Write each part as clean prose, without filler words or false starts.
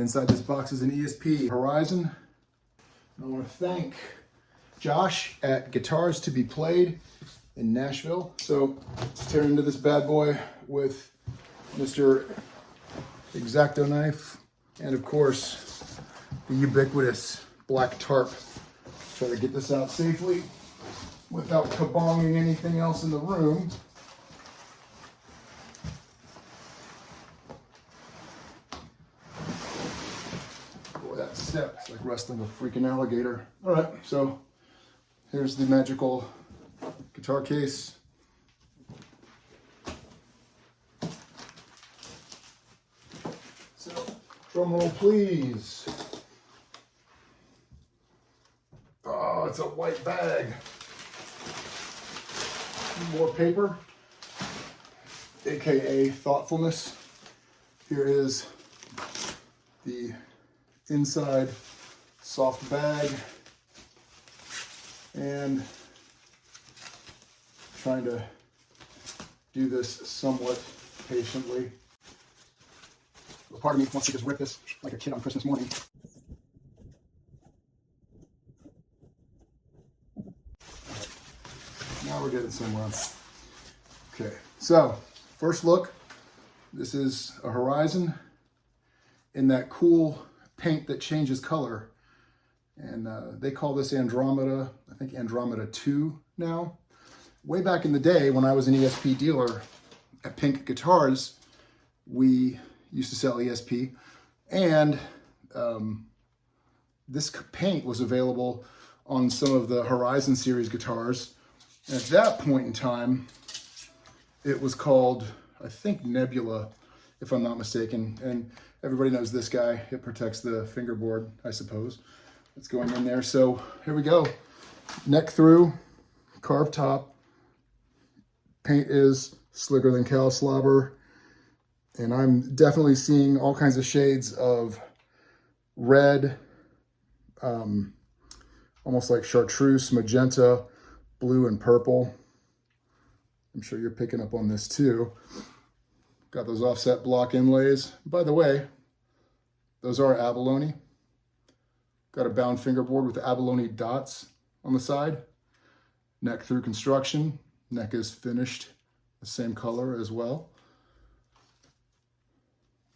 Inside this box is an ESP Horizon. I want to thank Josh at Guitars to be Played in Nashville. So let's tear into this bad boy with Mr. X-Acto knife and of course the ubiquitous black tarp. Try to get this out safely without kabonging anything else in the room. Boy, that step is like wrestling a freaking alligator. All right, so here's the magical guitar case. So, drum roll, please. Oh, it's a white bag. More paper, aka thoughtfulness. Here is the inside soft bag, and trying to do this somewhat patiently. Part of me wants to just rip this like a kid on Christmas morning. Now we're getting somewhere. Okay, so first look, this is a Horizon in that cool paint that changes color. And they call this Andromeda, I think Andromeda II now. Way back in the day when I was an ESP dealer at Pink Guitars, we used to sell ESP, and this paint was available on some of the Horizon series guitars. And at that point in time, it was called, I think, Nebula, if I'm not mistaken. And everybody knows this guy. It protects the fingerboard, I suppose. It's going in there. So here we go. Neck through, carved top. Paint is slicker than cow slobber. And I'm definitely seeing all kinds of shades of red, almost like chartreuse, magenta, blue, and purple. I'm sure you're picking up on this too. Got those offset block inlays. By the way, those are abalone. Got a bound fingerboard with abalone dots on the side. Neck through construction. Neck is finished the same color as well.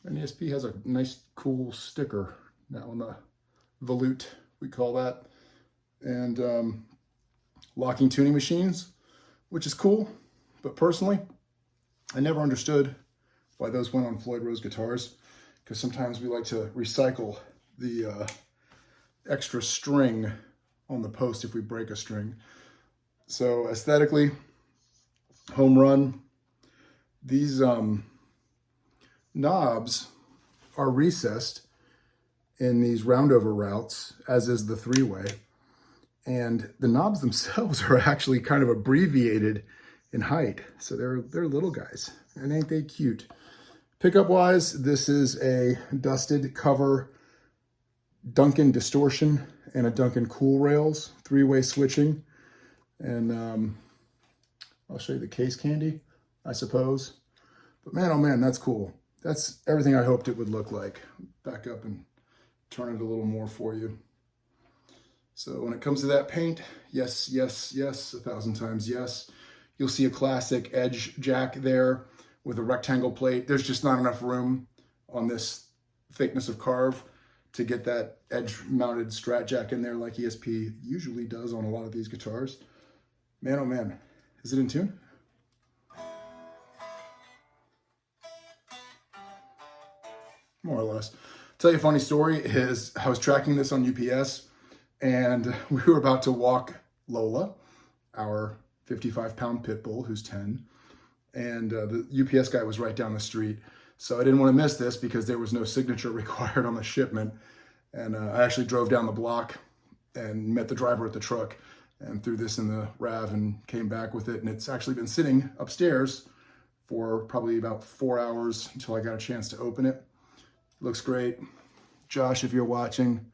And ESP has a nice, cool sticker now on the volute, we call that. And locking tuning machines, which is cool. But personally, I never understood why those went on Floyd Rose guitars, because sometimes we like to recycle the extra string on the post if we break a string. So aesthetically, home run. These knobs are recessed in these roundover routes, as is the three-way. And the knobs themselves are actually kind of abbreviated in height. So they're little guys, and ain't they cute? Pickup wise, this is a dusted cover Duncan distortion and a Duncan cool rails, three-way switching. And I'll show you the case candy, I suppose. But man, oh man, that's cool. That's everything I hoped it would look like. Back up and turn it a little more for you. So when it comes to that paint, yes, yes, yes, 1,000 times yes. You'll see a classic edge jack there with a rectangle plate. There's just not enough room on this thickness of carve to get that edge mounted Strat jack in there like ESP usually does on a lot of these guitars. Man, oh man, is it in tune? More or less. Tell you a funny story is I was tracking this on UPS and we were about to walk Lola, our 55-pound pit bull who's 10. And the UPS guy was right down the street. So I didn't want to miss this because there was no signature required on the shipment. And I actually drove down the block and met the driver at the truck and threw this in the RAV and came back with it. And it's actually been sitting upstairs for probably about 4 hours until I got a chance to open it. Looks great. Josh, if you're watching,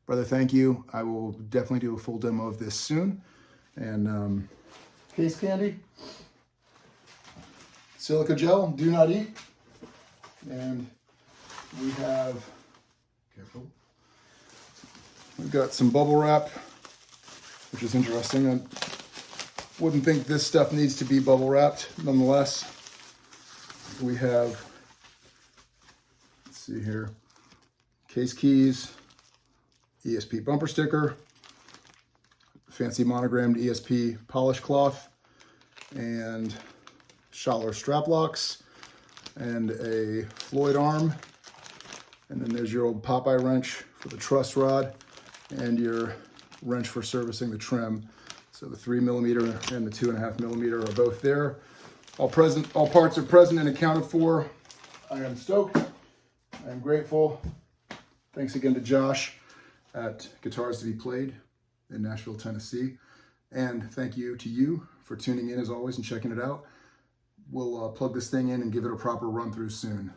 brother, thank you. I will definitely do a full demo of this soon. And case candy, silica gel, do not eat. And we have Careful. We've got some bubble wrap, which is interesting. I wouldn't think this stuff needs to be bubble wrapped. Nonetheless, we have, let's see here, case keys, ESP bumper sticker, fancy monogrammed ESP polish cloth, and Schottler strap locks, and a Floyd arm. And then there's your old Popeye wrench for the truss rod, and your wrench for servicing the trim. So the 3mm and the 2.5mm are both there. All parts are present and accounted for. I am stoked. I am grateful. Thanks again to Josh at Guitars to Be Played in Nashville, Tennessee. And thank you to you for tuning in as always and checking it out. We'll plug this thing in and give it a proper run through soon.